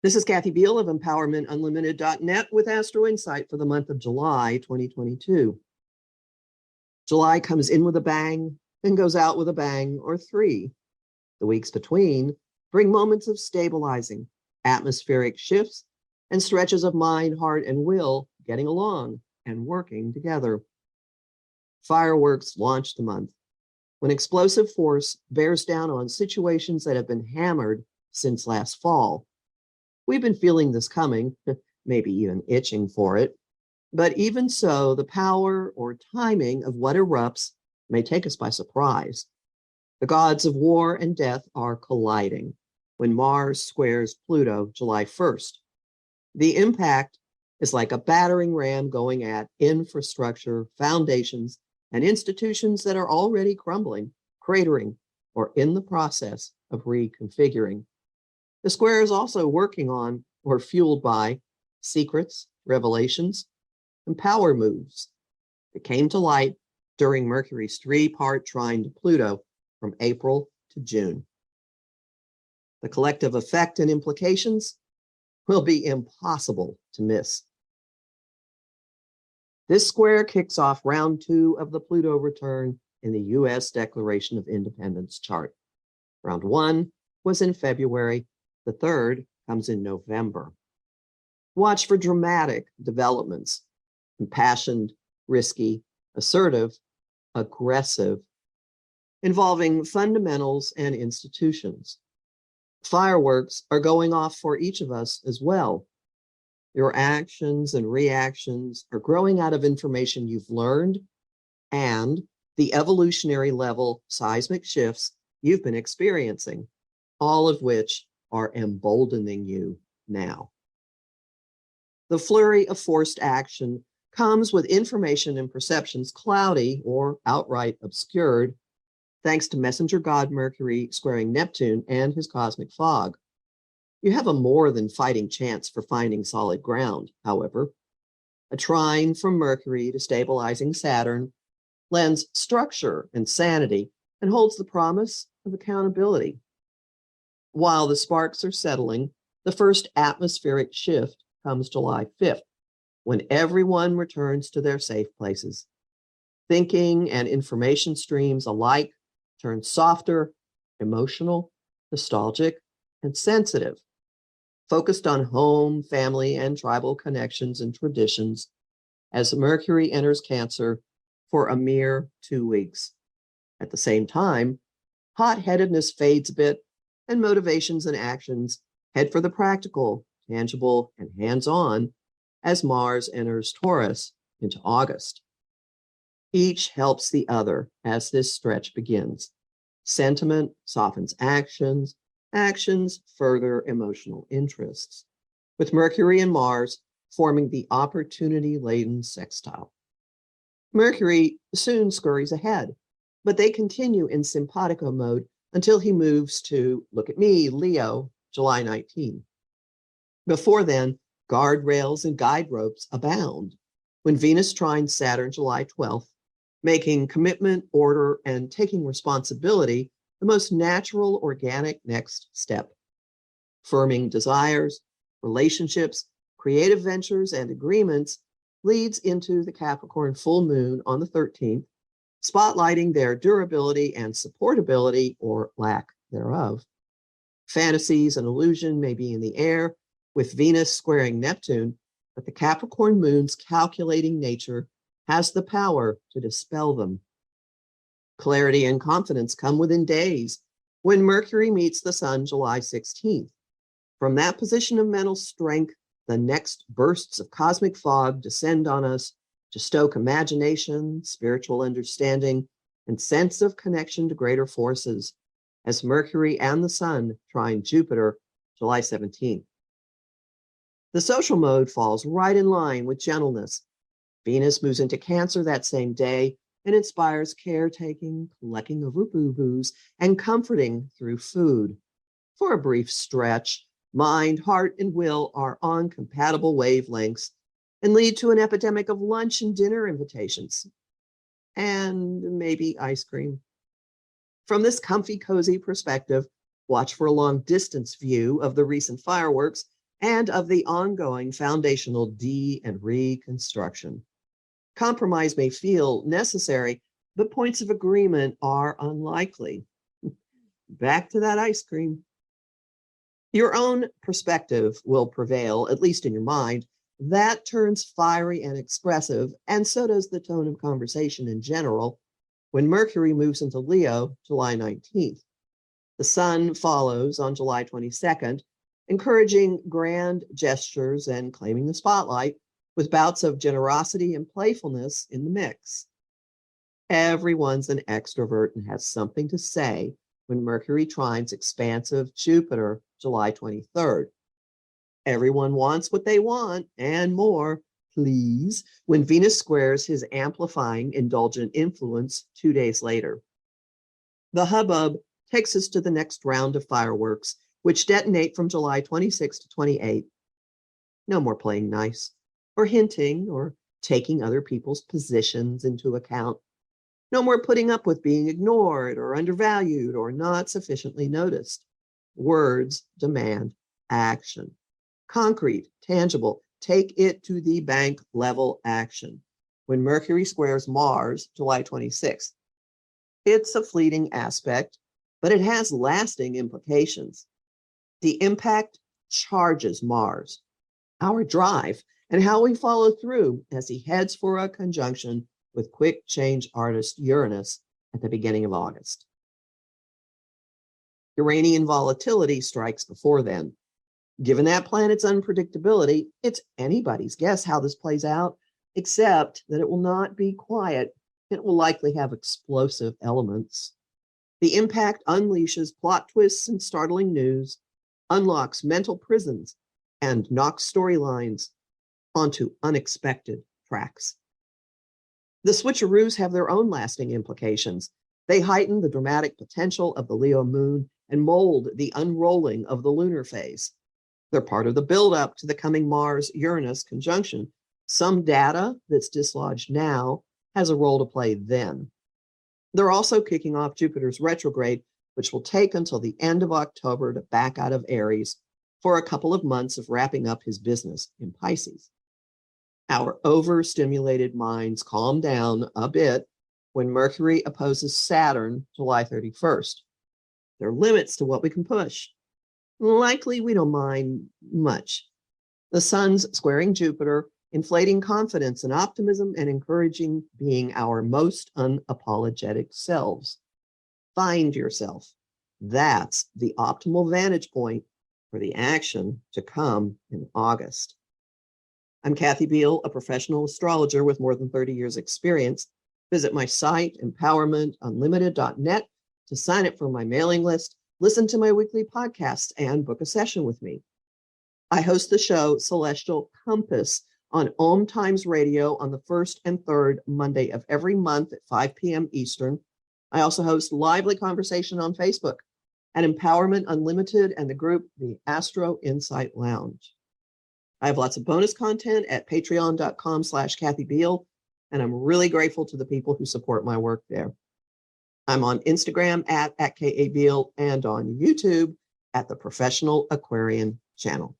This is Kathy Biehl of EmpowermentUnlimited.net with Astro-Insight for the month of July 2022. July comes in with a bang and goes out with a bang or three. The weeks between bring moments of stabilizing, atmospheric shifts, and stretches of mind, heart, and will getting along and working together. Fireworks launch the month when explosive force bears down on situations that have been hammered since last fall. We've been feeling this coming, maybe even itching for it. But even so, the power or timing of what erupts may take us by surprise. The gods of war and death are colliding when Mars squares Pluto July 1st. The impact is like a battering ram going at infrastructure, foundations, and institutions that are already crumbling, cratering, or in the process of reconfiguring. The square is also working on or fueled by secrets, revelations, and power moves that came to light during Mercury's three-part trine to Pluto from April to June. The collective effect and implications will be impossible to miss. This square kicks off round 2 of the Pluto return in the U.S. Declaration of Independence chart. Round 1 was in February. The third comes in November. Watch for dramatic developments: impassioned, risky, assertive, aggressive, involving fundamentals and institutions. Fireworks are going off for each of us as well. Your actions and reactions are growing out of information you've learned and the evolutionary level seismic shifts you've been experiencing, all of which are emboldening you now. The flurry of forced action comes with information and perceptions cloudy or outright obscured, thanks to messenger god Mercury squaring Neptune and his cosmic fog. You have a more than fighting chance for finding solid ground, however. A trine from Mercury to stabilizing Saturn lends structure and sanity and holds the promise of accountability. While the sparks are settling, the first atmospheric shift comes July 5th, when everyone returns to their safe places. Thinking and information streams alike turn softer, emotional, nostalgic, and sensitive, focused on home, family, and tribal connections and traditions as Mercury enters Cancer for a mere 2 weeks. At the same time, hot-headedness fades a bit, and motivations and actions head for the practical, tangible, and hands-on as Mars enters Taurus into August. Each helps the other as this stretch begins. Sentiment softens actions, actions further emotional interests, with Mercury and Mars forming the opportunity-laden sextile. Mercury soon scurries ahead, but they continue in simpatico mode until he moves to, look at me, Leo, July 19. Before then, guardrails and guide ropes abound when Venus trines Saturn July 12th, making commitment, order, and taking responsibility the most natural, organic next step. Firming desires, relationships, creative ventures, and agreements leads into the Capricorn full moon on the 13th, spotlighting their durability and supportability or lack thereof. Fantasies and illusion may be in the air with Venus squaring Neptune, but the Capricorn moon's calculating nature has the power to dispel them. Clarity and confidence come within days when Mercury meets the Sun July 16th. From that position of mental strength, the next bursts of cosmic fog descend on us to stoke imagination, spiritual understanding, and sense of connection to greater forces as Mercury and the Sun trine Jupiter July 17th. The social mode falls right in line with gentleness. Venus moves into Cancer that same day and inspires caretaking, collecting of boo-boos, and comforting through food. For a brief stretch, mind, heart, and will are on compatible wavelengths and lead to an epidemic of lunch and dinner invitations, and maybe ice cream. From this comfy, cozy perspective, watch for a long-distance view of the recent fireworks and of the ongoing foundational de- and reconstruction. Compromise may feel necessary, but points of agreement are unlikely. Back to that ice cream. Your own perspective will prevail, at least in your mind. That turns fiery and expressive, and so does the tone of conversation in general, when Mercury moves into Leo July 19th. The Sun follows on July 22nd, encouraging grand gestures and claiming the spotlight, with bouts of generosity and playfulness in the mix. Everyone's an extrovert and has something to say when Mercury trines expansive Jupiter July 23rd. Everyone wants what they want and more, please, when Venus squares his amplifying indulgent influence 2 days later. The hubbub takes us to the next round of fireworks, which detonate from July 26 to 28. No more playing nice, or hinting, or taking other people's positions into account. No more putting up with being ignored, or undervalued, or not sufficiently noticed. Words demand action. Concrete, tangible, take it to the bank level action. When Mercury squares Mars, July 26th. It's a fleeting aspect, but it has lasting implications. The impact charges Mars, our drive, and how we follow through as he heads for a conjunction with quick change artist Uranus at the beginning of August. Uranian volatility strikes before then. Given that planet's unpredictability, it's anybody's guess how this plays out, except that it will not be quiet. It will likely have explosive elements. The impact unleashes plot twists and startling news, unlocks mental prisons, and knocks storylines onto unexpected tracks. The switcheroos have their own lasting implications. They heighten the dramatic potential of the Leo moon and mold the unrolling of the lunar phase. They're part of the buildup to the coming Mars-Uranus conjunction. Some data that's dislodged now has a role to play then. They're also kicking off Jupiter's retrograde, which will take until the end of October to back out of Aries for a couple of months of wrapping up his business in Pisces. Our overstimulated minds calm down a bit when Mercury opposes Saturn July 31st. There are limits to what we can push. Likely we don't mind much. The Sun's squaring Jupiter, inflating confidence and optimism and encouraging being our most unapologetic selves. Find yourself. That's the optimal vantage point for the action to come in August. I'm Kathy Biehl, a professional astrologer with more than 30 years experience. Visit my site, empowermentunlimited.net, to sign up for my mailing list, listen to my weekly podcasts, and book a session with me. I host the show Celestial Compass on Om Times Radio on the first and third Monday of every month at 5 p.m. Eastern. I also host lively conversation on Facebook at Empowerment Unlimited and the group the Astro-Insight Lounge. I have lots of bonus content at patreon.com/Kathy Biehl, and I'm really grateful to the people who support my work there. I'm on Instagram at KA Biehl and on YouTube at the Professional Aquarian channel.